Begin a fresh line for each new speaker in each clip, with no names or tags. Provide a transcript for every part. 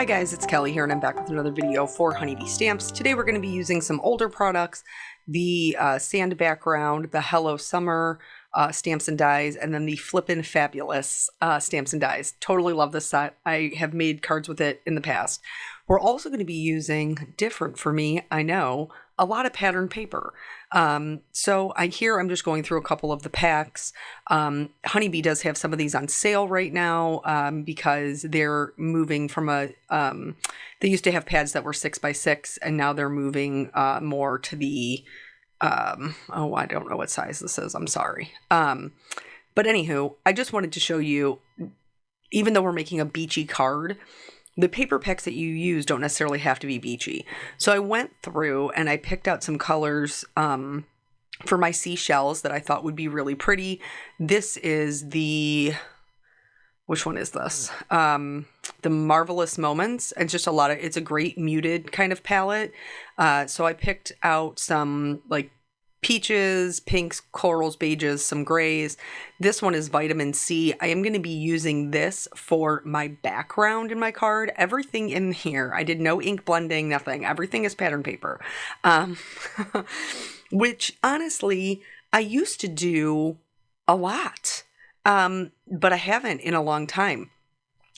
Hi guys, it's Kelly here and I'm back with another video for Honeybee Stamps. Today we're going to be using some older products, the sand background, the Hello Summer stamps and dies, and then the Flippin' Fabulous stamps and dies. Totally love this set. I have made cards with it in the past. We're also going to be using, different for me, I know, a lot of pattern paper. So I'm just going through a couple of the packs. Honeybee does have some of these on sale right now because they're moving from they used to have pads that were 6x6 and now they're moving more to the, I don't know what size this is. I'm sorry. But anywho, I just wanted to show you, even though we're making a beachy card, the paper packs that you use don't necessarily have to be beachy. So I went through and I picked out some colors for my seashells that I thought would be really pretty. This is which one is this? The Marvelous Moments. It's just it's a great muted kind of palette. So I picked out some like peaches, pinks, corals, beiges, some grays. This one is Vitamin C. I am going to be using this for my background in my card. Everything in here, I did no ink blending, nothing. Everything is pattern paper. Which honestly, I used to do a lot, but I haven't in a long time.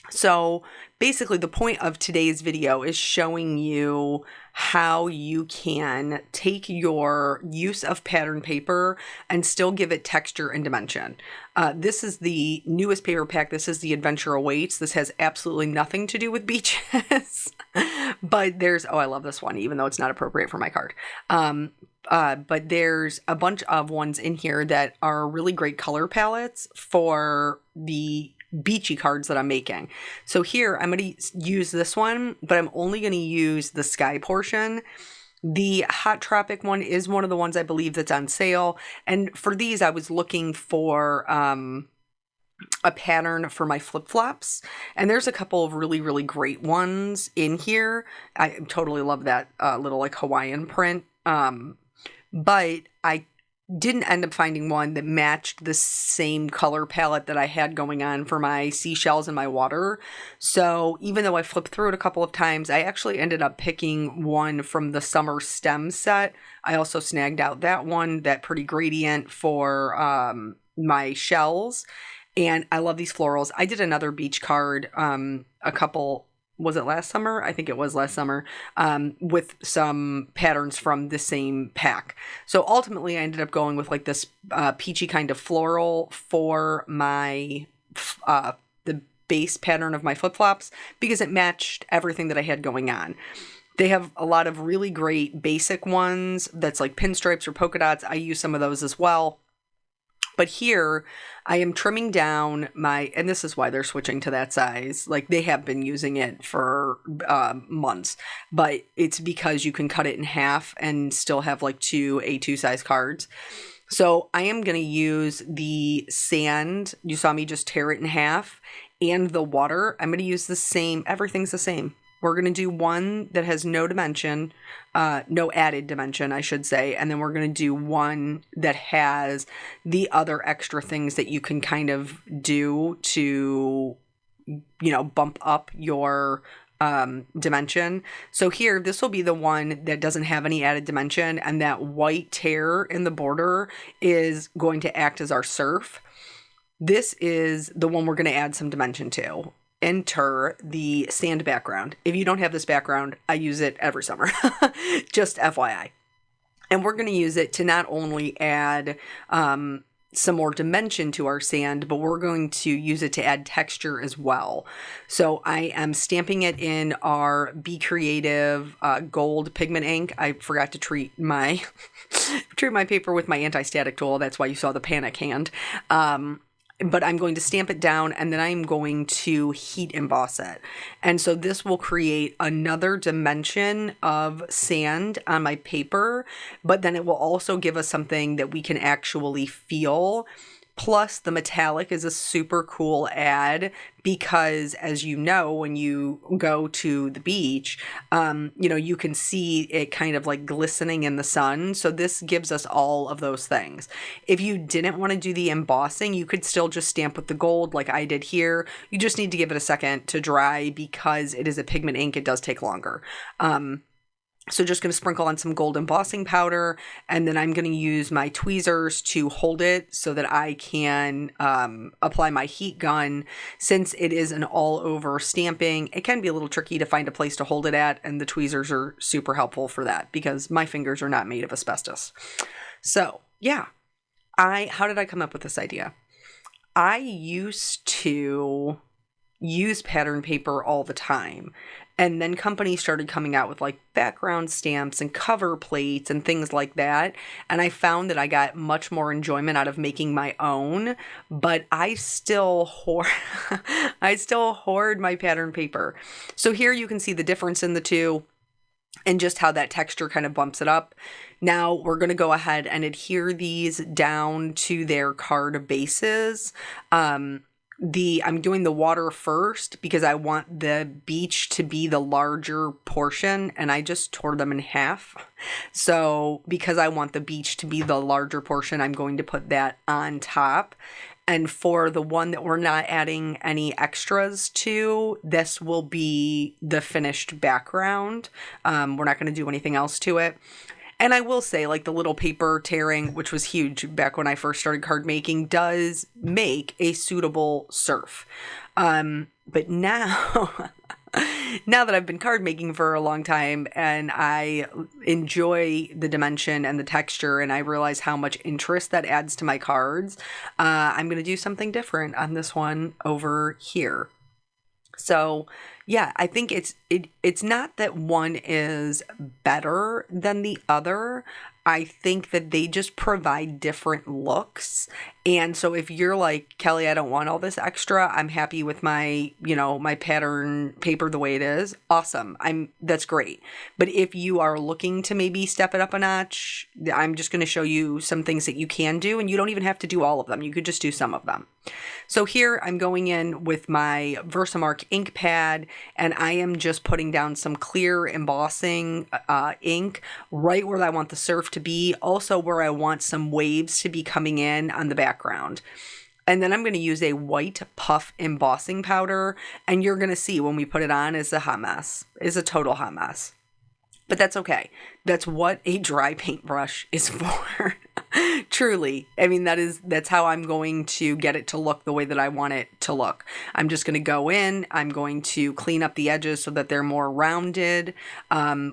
So basically the point of today's video is showing you how you can take your use of pattern paper and still give it texture and dimension. This is the newest paper pack. This is the Adventure Awaits. This has absolutely nothing to do with beaches, but I love this one, even though it's not appropriate for my card. But there's a bunch of ones in here that are really great color palettes for the beachy cards that I'm making. So here I'm going to use this one, but I'm only going to use the sky portion. The Hot Tropic one is one of the ones I believe that's on sale. And for these, I was looking for a pattern for my flip-flops. And there's a couple of really, really great ones in here. I totally love that little like Hawaiian print. But I didn't end up finding one that matched the same color palette that I had going on for my seashells and my water. So even though I flipped through it a couple of times, I actually ended up picking one from the summer stem set. I also snagged out that one, that pretty gradient for my shells. And I love these florals. I did another beach card was it last summer? I think it was last summer, with some patterns from the same pack. So ultimately I ended up going with like this peachy kind of floral for my the base pattern of my flip-flops because it matched everything that I had going on. They have a lot of really great basic ones that's like pinstripes or polka dots. I use some of those as well. But here I am trimming down and this is why they're switching to that size. Like they have been using it for months, but it's because you can cut it in half and still have like two A2 size cards. So I am going to use the sand. You saw me just tear it in half, and the water. I'm going to use the same. Everything's the same. We're going to do one that has no dimension, no added dimension, I should say. And then we're going to do one that has the other extra things that you can kind of do to, bump up your dimension. So here, this will be the one that doesn't have any added dimension. And that white tear in the border is going to act as our surf. This is the one we're going to add some dimension to. Enter the sand background. If you don't have this background, I use it every summer, just FYI. And we're going to use it to not only add some more dimension to our sand, but we're going to use it to add texture as well. So I am stamping it in our Be Creative gold pigment ink. I forgot to treat my paper with my anti-static tool. That's why you saw the panic hand. But I'm going to stamp it down and then I'm going to heat emboss it. And so this will create another dimension of sand on my paper, but then it will also give us something that we can actually feel Plus, the metallic is a super cool ad because, as you know, when you go to the beach, you can see it kind of like glistening in the sun. So this gives us all of those things. If you didn't want to do the embossing, you could still just stamp with the gold like I did here. You just need to give it a second to dry because it is a pigment ink. It does take longer. So just going to sprinkle on some gold embossing powder, and then I'm going to use my tweezers to hold it so that I can apply my heat gun. Since it is an all-over stamping, it can be a little tricky to find a place to hold it at, and the tweezers are super helpful for that because my fingers are not made of asbestos. So yeah, how did I come up with this idea? I used to use pattern paper all the time. And then companies started coming out with like background stamps and cover plates and things like that. And I found that I got much more enjoyment out of making my own, but I still hoard my pattern paper. So here you can see the difference in the two and just how that texture kind of bumps it up. Now we're going to go ahead and adhere these down to their card bases. I'm doing the water first because I want the beach to be the larger portion, and I just tore them in half. So because I want the beach to be the larger portion, I'm going to put that on top. And for the one that we're not adding any extras to, this will be the finished background. We're not going to do anything else to it. And I will say, like, the little paper tearing, which was huge back when I first started card making, does make a suitable surf. But now, now that I've been card making for a long time and I enjoy the dimension and the texture and I realize how much interest that adds to my cards, I'm going to do something different on this one over here. So yeah, I think it's not that one is better than the other. I think that they just provide different looks. And so if you're like, Kelly, I don't want all this extra, I'm happy with my pattern paper the way it is. Awesome. That's great. But if you are looking to maybe step it up a notch, I'm just going to show you some things that you can do, and you don't even have to do all of them. You could just do some of them. So here I'm going in with my Versamark ink pad, and I am just putting down some clear embossing ink right where I want the surf to be, also where I want some waves to be coming in on the background. And then I'm going to use a white puff embossing powder, and you're going to see when we put it on is a hot mess, is a total hot mess. But that's okay. That's what a dry paintbrush is for. Truly. I mean, that's how I'm going to get it to look the way that I want it to look. I'm just going to go in, I'm going to clean up the edges so that they're more rounded,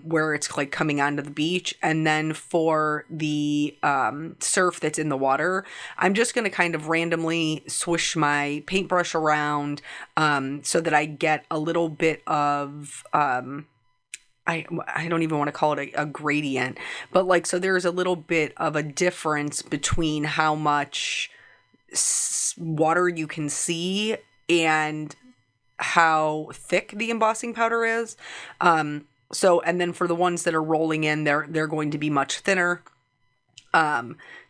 where it's like coming onto the beach. And then for the surf that's in the water, I'm just going to kind of randomly swish my paintbrush around so that I get a little bit of... I don't even want to call it a gradient, but like, so there's a little bit of a difference between how much water you can see and how thick the embossing powder is. And then for the ones that are rolling in, they're going to be much thinner.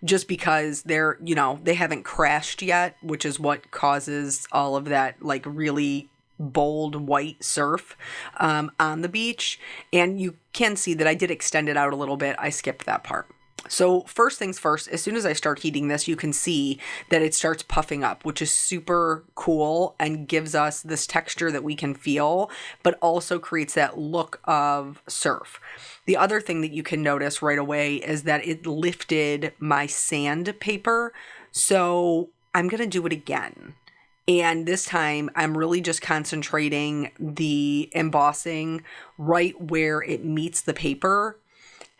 Just because they haven't crashed yet, which is what causes all of that, like, really bold white surf on the beach. And you can see that I did extend it out a little bit. I skipped that part. So first things first, as soon as I start heating this, you can see that it starts puffing up, which is super cool and gives us this texture that we can feel, but also creates that look of surf. The other thing that you can notice right away is that it lifted my sandpaper. So I'm going to do it again. And this time I'm really just concentrating the embossing right where it meets the paper.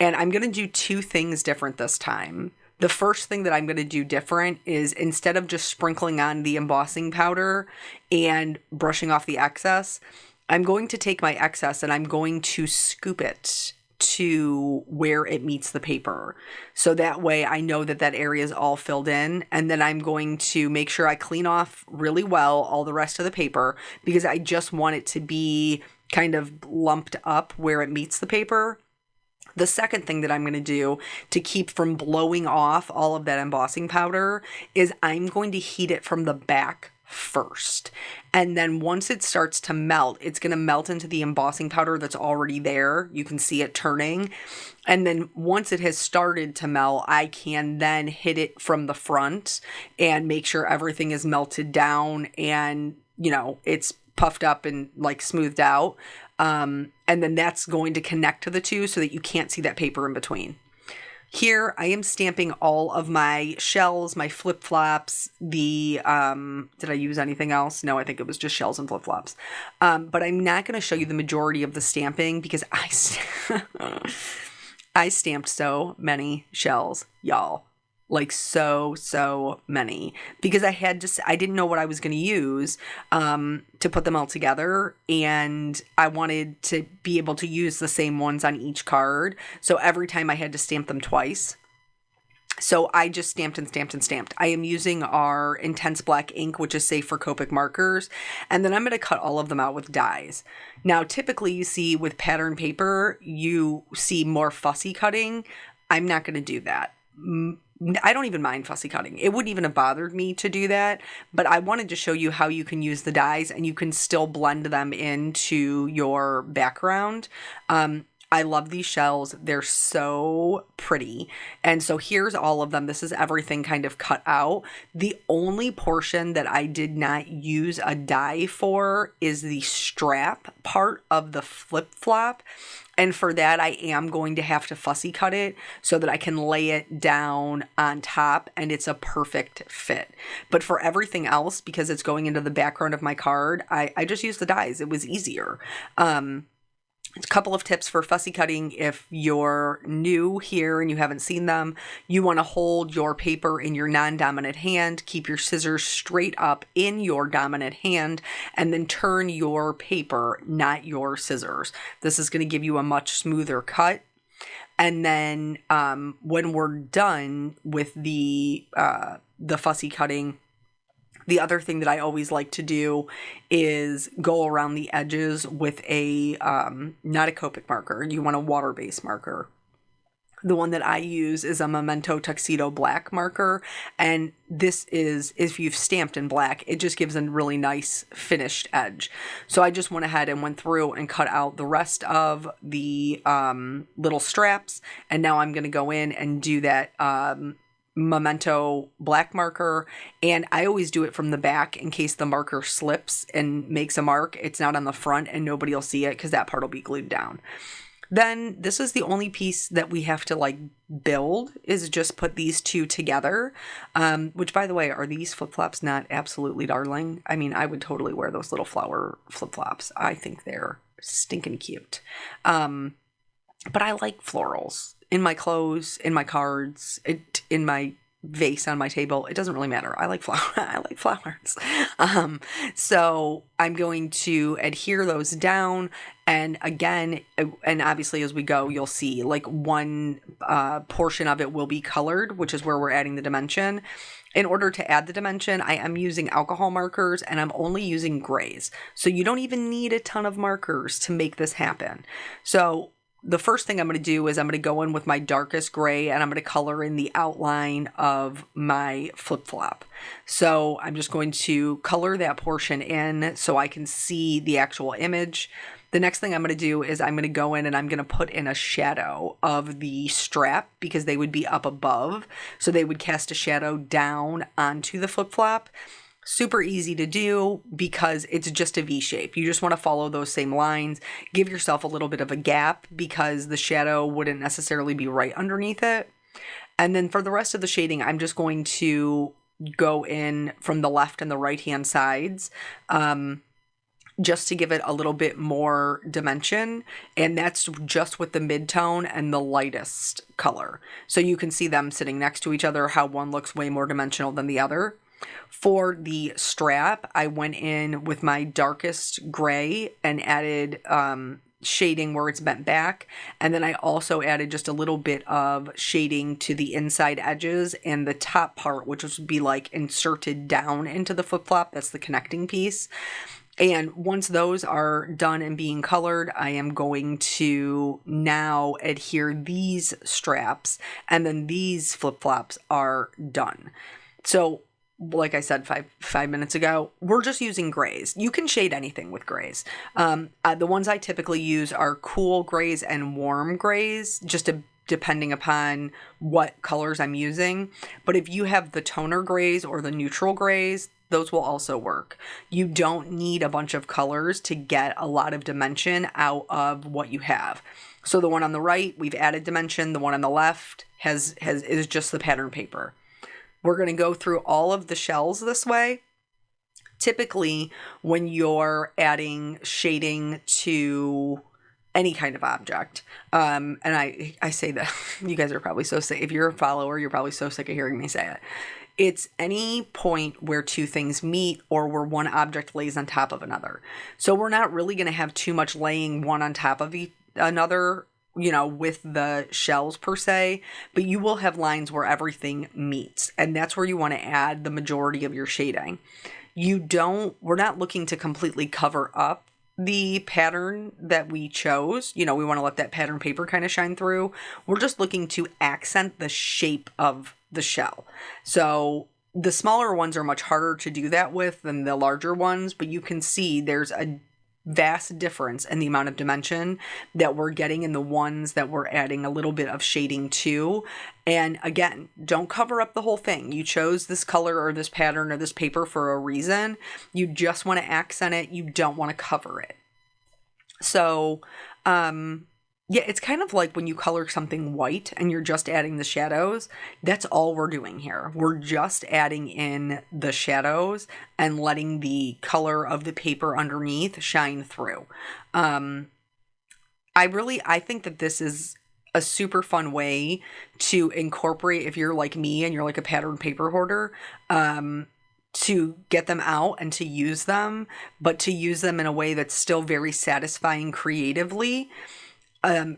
And I'm going to do two things different this time. The first thing that I'm going to do different is, instead of just sprinkling on the embossing powder and brushing off the excess, I'm going to take my excess and I'm going to scoop it to where it meets the paper. So that way I know that that area is all filled in, and then I'm going to make sure I clean off really well all the rest of the paper, because I just want it to be kind of lumped up where it meets the paper. The second thing that I'm going to do to keep from blowing off all of that embossing powder is I'm going to heat it from the back first. And then once it starts to melt, it's going to melt into the embossing powder that's already there. You can see it turning. And then once it has started to melt, I can then hit it from the front and make sure everything is melted down and, it's puffed up and like smoothed out. And then that's going to connect to the two so that you can't see that paper in between. Here, I am stamping all of my shells, my flip-flops, did I use anything else? No, I think it was just shells and flip-flops. But I'm not going to show you the majority of the stamping because I stamped so many shells, y'all. Like so many, because I didn't know what I was going to use to put them all together, and I wanted to be able to use the same ones on each card. So every time I had to stamp them twice. So I just stamped and stamped and stamped. I am using our intense black ink, which is safe for Copic markers. And then I'm going to cut all of them out with dies. Now, typically you see with pattern paper, you see more fussy cutting. I'm not going to do that. I don't even mind fussy cutting. It wouldn't even have bothered me to do that, but I wanted to show you how you can use the dies and you can still blend them into your background. I love these shells. They're so pretty. And so here's all of them. This is everything kind of cut out. The only portion that I did not use a die for is the strap part of the flip-flop. And for that, I am going to have to fussy cut it so that I can lay it down on top and it's a perfect fit. But for everything else, because it's going into the background of my card, I just used the dies. It was easier. A couple of tips for fussy cutting. If you're new here and you haven't seen them, you want to hold your paper in your non-dominant hand, keep your scissors straight up in your dominant hand, and then turn your paper, not your scissors. This is going to give you a much smoother cut. And then when we're done with the fussy cutting, the other thing that I always like to do is go around the edges with not a Copic marker. You want a water-based marker. The one that I use is a Memento Tuxedo black marker. And this is, if you've stamped in black, it just gives a really nice finished edge. So I just went ahead and went through and cut out the rest of the little straps. And now I'm going to go in and do that Memento black marker, and I always do it from the back in case the marker slips and makes a mark. It's not on the front and nobody will see it because that part will be glued down. Then this is the only piece that we have to build, is just put these two together, which, by the way, are these flip-flops not absolutely darling? I mean, I would totally wear those little flower flip-flops. I think they're stinking cute. But I like florals in my clothes, in my cards, in my vase on my table. It doesn't really matter. I like flowers. So I'm going to adhere those down. And again, and obviously as we go, you'll see one portion of it will be colored, which is where we're adding the dimension. In order to add the dimension, I am using alcohol markers and I'm only using grays. So you don't even need a ton of markers to make this happen. So the first thing I'm going to do is I'm going to go in with my darkest gray and I'm going to color in the outline of my flip-flop. So I'm just going to color that portion in so I can see the actual image. The next thing I'm going to do is I'm going to go in and I'm going to put in a shadow of the strap because they would be up above. So they would cast a shadow down onto the flip-flop. Super easy to do because it's just a V shape. You just want to follow those same lines. Give yourself a little bit of a gap because the shadow wouldn't necessarily be right underneath it. And then for the rest of the shading, I'm just going to go in from the left and the right hand sides just to give it a little bit more dimension. And that's just with the mid-tone and the lightest color. So you can see them sitting next to each other, how one looks way more dimensional than the other. For the strap, I went in with my darkest gray and added shading where it's bent back. And then I also added just a little bit of shading to the inside edges and the top part, which would be inserted down into the flip-flop. That's the connecting piece. And once those are done and being colored, I am going to now adhere these straps, and then these flip-flops are done. So like I said 5 minutes ago, we're just using grays. You can shade anything with grays. The ones I typically use are cool grays and warm grays, just depending upon what colors I'm using. But if you have the toner grays or the neutral grays, those will also work. You don't need a bunch of colors to get a lot of dimension out of what you have. So the one on the right, we've added dimension. The one on the left is just the pattern paper. We're going to go through all of the shells this way. Typically, when you're adding shading to any kind of object, and I say that, you guys are probably so sick. If you're a follower, you're probably so sick of hearing me say it. It's any point where two things meet or where one object lays on top of another. So we're not really going to have too much laying one on top of another, with the shells per se, but you will have lines where everything meets, and that's where you want to add the majority of your shading. We're not looking to completely cover up the pattern that we chose. We want to let that pattern paper kind of shine through. We're just looking to accent the shape of the shell. So the smaller ones are much harder to do that with than the larger ones, but you can see there's a vast difference in the amount of dimension that we're getting in the ones that we're adding a little bit of shading to. And again, don't cover up the whole thing. You chose this color or this pattern or this paper for a reason. You just want to accent it. You don't want to cover it. So, yeah, it's kind of like when you color something white and you're just adding the shadows. That's all we're doing here. We're just adding in the shadows and letting the color of the paper underneath shine through. I think that this is a super fun way to incorporate, if you're like me and you're like a pattern paper hoarder, to get them out and to use them, but to use them in a way that's still very satisfying creatively.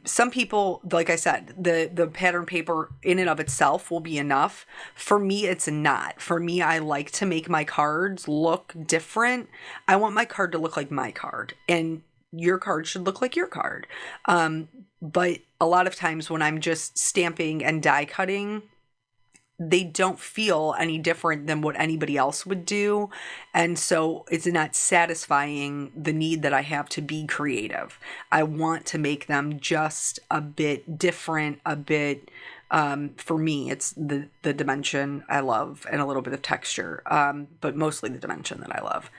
Some people, like I said, the pattern paper in and of itself will be enough. For me, it's not. For me, I like to make my cards look different. I want my card to look like my card, and your card should look like your card. But a lot of times when I'm just stamping and die cutting, they don't feel any different than what anybody else would do. And so it's not satisfying the need that I have to be creative. I want to make them just a bit different, a bit, for me, it's the dimension I love and a little bit of texture, but mostly the dimension that I love.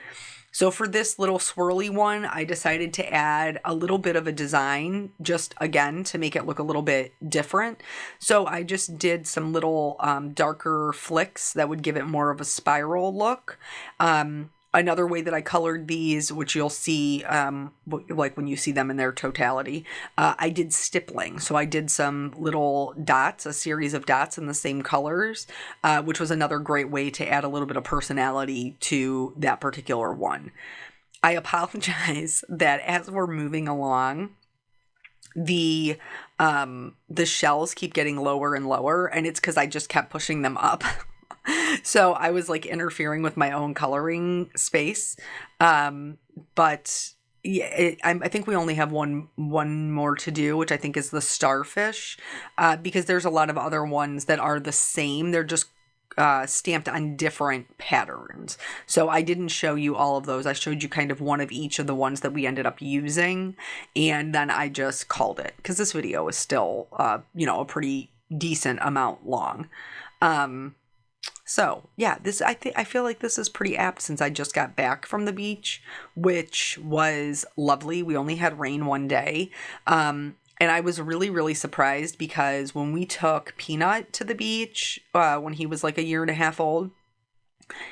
So for this little swirly one, I decided to add a little bit of a design, just again, to make it look a little bit different. So I just did some little darker flicks that would give it more of a spiral look. Another way that I colored these, which you'll see, like when you see them in their totality, I did stippling. So I did some little dots, a series of dots in the same colors, which was another great way to add a little bit of personality to that particular one. I apologize that as we're moving along, the shells keep getting lower and lower, and it's because I just kept pushing them up. So I was like interfering with my own coloring space. But yeah, I think we only have one more to do, which I think is the starfish, because there's a lot of other ones that are the same. They're just stamped on different patterns. So I didn't show you all of those. I showed you kind of one of each of the ones that we ended up using. And then I just called it, because this video is still, a pretty decent amount long. So yeah, I feel like this is pretty apt since I just got back from the beach, which was lovely. We only had rain one day. And I was really, really surprised because when we took Peanut to the beach, when he was like 1.5 years old,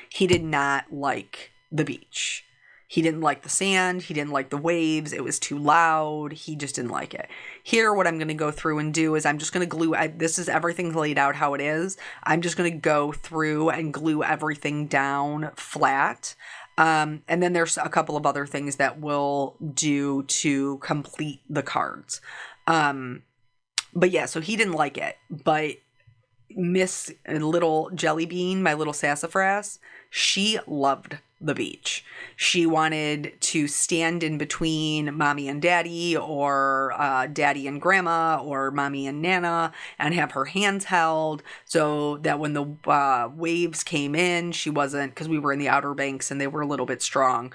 he did not like the beach. He didn't like the sand. He didn't like the waves. It was too loud. He just didn't like it. Here, what I'm going to go through and do is I'm just going to glue. This is everything laid out how it is. I'm just going to go through and glue everything down flat. And then there's a couple of other things that we'll do to complete the cards. But yeah, so he didn't like it. But Miss Little Jelly Bean, my little sassafras, she loved the beach. She wanted to stand in between mommy and daddy, or daddy and grandma, or mommy and nana, and have her hands held so that when the waves came in, she wasn't, because we were in the Outer Banks and they were a little bit strong.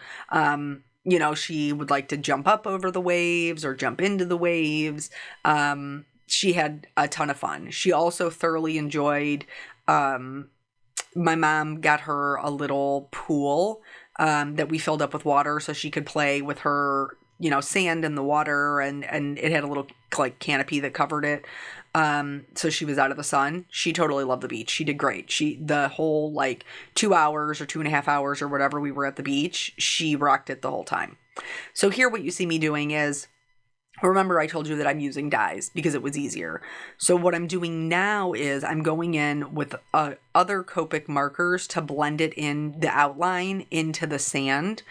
She would like to jump up over the waves or jump into the waves. She had a ton of fun. She also thoroughly enjoyed, my mom got her a little pool that we filled up with water so she could play with her, sand in the water, and it had a little like canopy that covered it. So she was out of the sun. She totally loved the beach. She did great. The whole 2 hours or 2.5 hours or whatever we were at the beach, she rocked it the whole time. So here what you see me doing is, remember I told you that I'm using dyes because it was easier. So what I'm doing now is I'm going in with other Copic markers to blend it in, the outline, into the sand.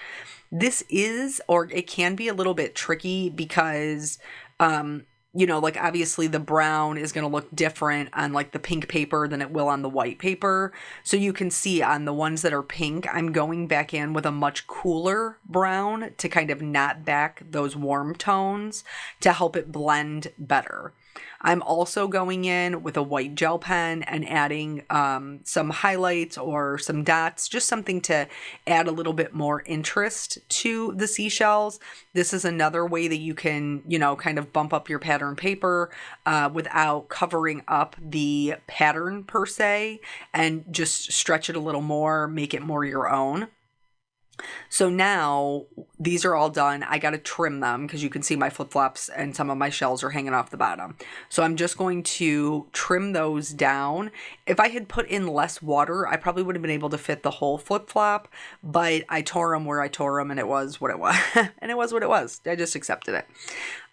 This is, or it can be, a little bit tricky because, obviously the brown is going to look different on the pink paper than it will on the white paper. So you can see on the ones that are pink, I'm going back in with a much cooler brown to kind of knot back those warm tones to help it blend better. I'm also going in with a white gel pen and adding some highlights or some dots, just something to add a little bit more interest to the seashells. This is another way that you can, kind of bump up your pattern paper without covering up the pattern per se, and just stretch it a little more, make it more your own. So now these are all done. I got to trim them because you can see my flip-flops and some of my shells are hanging off the bottom. So I'm just going to trim those down. If I had put in less water, I probably would have been able to fit the whole flip-flop, but I tore them where I tore them, and it was what it was. And it was what it was. I just accepted it.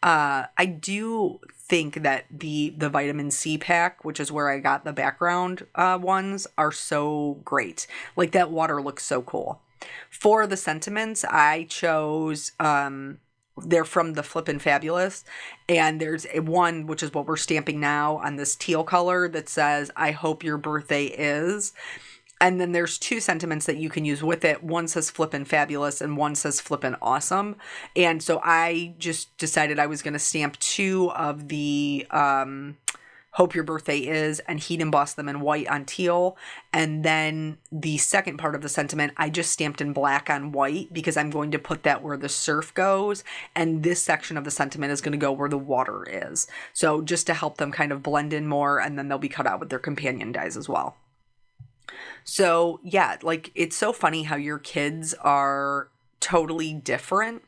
I do think that the vitamin C pack, which is where I got the background ones, are so great. That water looks so cool. For the sentiments, I chose, they're from the Flippin' Fabulous, and there's one, which is what we're stamping now, on this teal color that says, "I hope your birthday is." And then there's 2 sentiments that you can use with it. One says Flippin' Fabulous and one says Flippin' Awesome. And so I just decided I was going to stamp 2 of the Hope Your Birthday Is, and heat emboss them in white on teal. And then the second part of the sentiment, I just stamped in black on white because I'm going to put that where the surf goes. And this section of the sentiment is going to go where the water is. So just to help them kind of blend in more, and then they'll be cut out with their companion dyes as well. So yeah, it's so funny how your kids are totally different,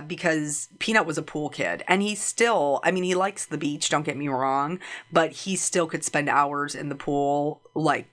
because Peanut was a pool kid, and he still, he likes the beach, don't get me wrong, but he still could spend hours in the pool,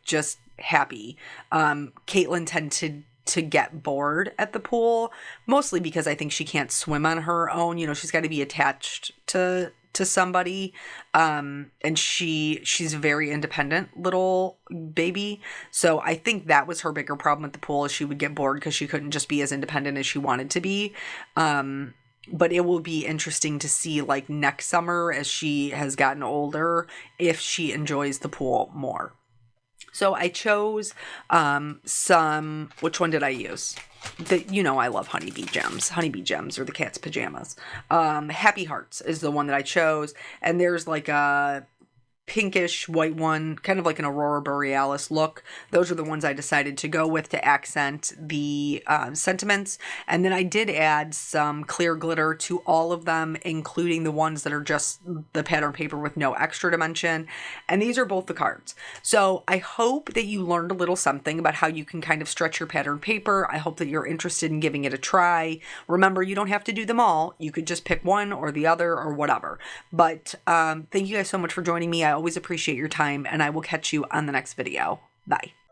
just happy. Caitlin tended to get bored at the pool, mostly because I think she can't swim on her own. She's got to be attached to somebody, and she's a very independent little baby, so I think that was her bigger problem at the pool, is she would get bored because she couldn't just be as independent as she wanted to be. But it will be interesting to see next summer, as she has gotten older, if she enjoys the pool more. So I chose which one did I use? I love Honeybee Gems. Honeybee Gems, or the cat's pajamas. Happy Hearts is the one that I chose. And there's a pinkish white one, kind of like an Aurora Borealis look. Those are the ones I decided to go with to accent the sentiments. And then I did add some clear glitter to all of them, including the ones that are just the pattern paper with no extra dimension. And these are both the cards. So I hope that you learned a little something about how you can kind of stretch your pattern paper. I hope that you're interested in giving it a try. Remember, you don't have to do them all. You could just pick one or the other or whatever. But thank you guys so much for joining me. I always appreciate your time, and I will catch you on the next video. Bye.